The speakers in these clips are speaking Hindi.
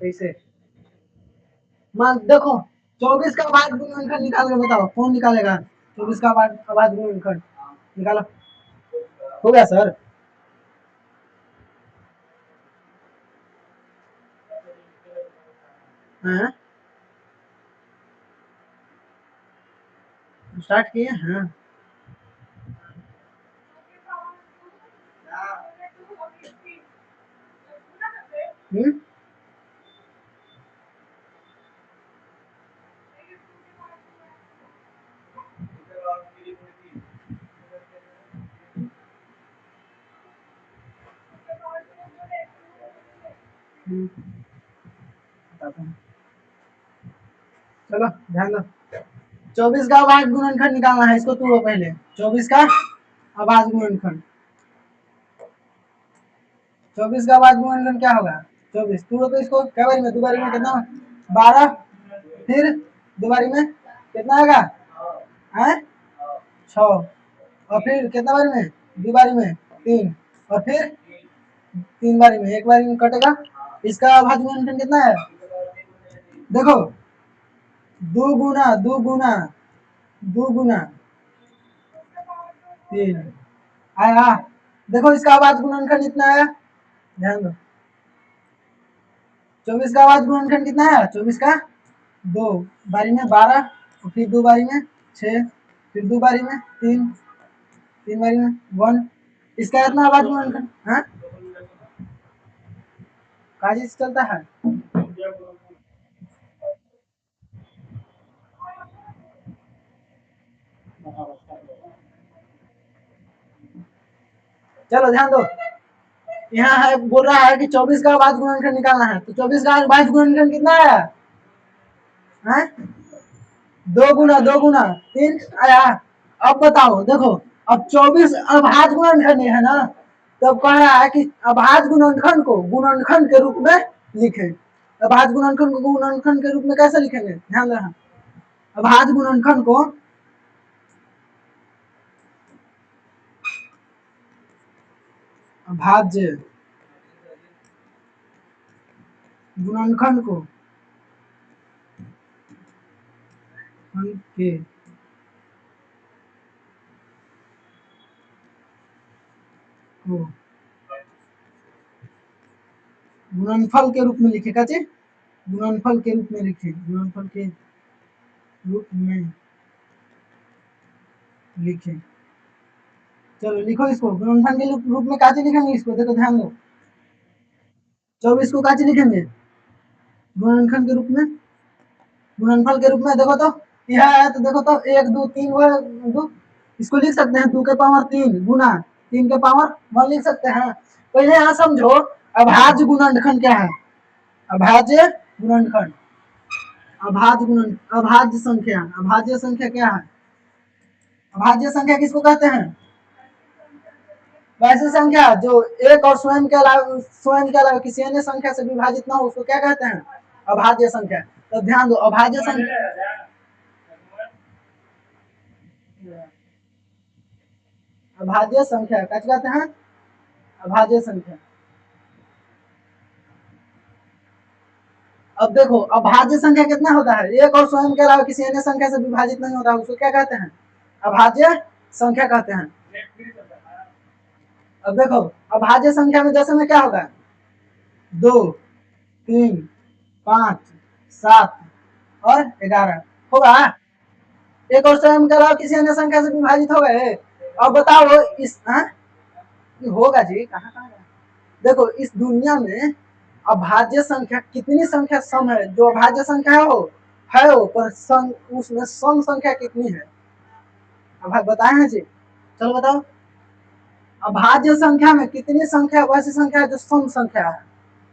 कैसे मान देखो 24 का बाद गुणनखंड निकाल के बताओ कौन निकालेगा 24 का बाद गुणनखंड निकालो हो गया सर हाँ स्टार्ट किए हाँ हम्म बताता हूँ। चलो ध्यान दो 24 का अभाज्य गुणनखंड निकालना है इसको तोड़ो पहले 24 का अभाज्य गुणनखंड 24 का अभाज्य गुणनखंड क्या होगा 24 तोड़ो तो इसको क्या बारी में दो बारी में कितना 12 फिर दो बारी में कितना आएगा है 6 और फिर कितना बारी में दो बारी में 3 और फिर 3 बारी में एक बारी में कटेगा इसका अभाज्य गुणनखंड कितना है देखो दो गुना 3 आया देखो इसका अभाज्य गुणनखंड कितना है ध्यान दो 24 का अभाज्य गुणनखंड कितना है 24 का दो बारी में 12 और फिर दो बारी में 6 फिर दो बारी में 3 तीन बारी में 1 इसका कितना अभाज्य गुणनखंड हाँ काजी से चलता है चलो ध्यान दो यहाँ है बोल रहा है कि 24 का अभाज्य गुणनखंड निकालना है तो 24 का अभाज्य गुणनखंड कितना आया है दो गुना 3 आया अब बताओ देखो अब 24 अभाज्य गुणनखंड है ना तब कह रहा है कि अभाज्य गुणनखंड को गुणनखंड के रूप में लिखे अभाज्य गुणनखंड को गुणनखंड के रूप में कैसे लिखेंगे ध्यान रखना अभाज्य गुणनखंड को अभाज्य गुणनखंड को के को गुणनफल के रूप में लिखे काचे गुणनफल के रूप में लिखे गुणनफल के रूप में लिखे चलो लिखो इसको गुणनफल के रूप में काचे लिखेंगे इसको देखो ध्यान दो 24 को काचे लिखेंगे गुणनखंड के रूप में गुणनफल के रूप में देखो तो यह है तो देखो तो 1 2 3 वो 2 इसको लिख सकते हैं 2 के पावर 3 गुना 3 के पावर 1 लिख सकते हैं पहले यहाँ समझो अभाज्य गुणनखंड क्या है अभाज्य गुणनखंड अभाज्य संख्या क्या है अभाज्य संख्या किसको कहते हैं वैसी संख्या जो एक और स्वयं के अलावा किसी अन्य संख्या से विभाजित ना हो उसको क्या कहते हैं अभाज्य संख्या तो ध्यान दो अभाज्य संख्या क्या कहते हैं अभाज्य संख्या अब देखो अभाज्य संख्या कितना होता है एक और स्वयं के अलावा किसी अन्य संख्या से विभाजित नहीं होता उसको क्या कहते हैं अभाज्य संख्या कहते हैं अब देखो अभाज्य संख्या में जैसे में क्या होगा 2 3 5 7 और 11 होगा एक और स्वयं के अलावा किसी अन्य संख्या से विभाजित हो गए अब बताओ इस होगा जी कहाँ कहाँ देखो इस दुनिया में अभाज्य संख्या कितनी संख्या सम है जो अभाज्य संख्या है वो पर उसमें सम संख्या कितनी है अब बताए हैं जी चलो बताओ अभाज्य संख्या में कितनी संख्या वैसी संख्या है जो सम संख्या है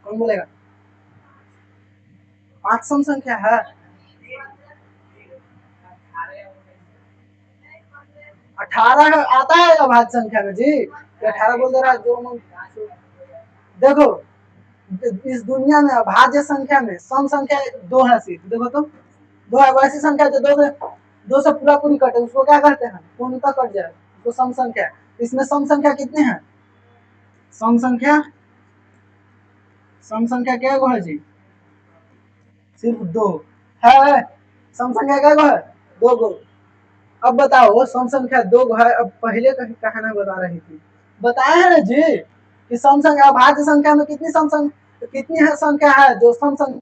कौन बोलेगा 5 सम संख्या है 18 आता है अभाज्य संख्या में जी 18 बोल दे रहा है जो देखो इस दुनिया में अभाज्य संख्या में सम संख्या 2 है सिर्फ देखो तो 2 है वैसी संख्या जो 2 से पूरा पूरी कटे उसको क्या कहते हैं पूर्णतः कट जाए उसको सम संख्या इसमें सम संख्या कितने हैं सम संख्या क्या है जी सिर्फ दो है। सम संख्या क्या है? दो गो। अब बताओ सम संख्या दो गो है, अब पहले कहना बता रही थी, बताया है ना जी कि सम संख्या अभाज्य संख्या में कितनी है संख्या है जो सम संख्या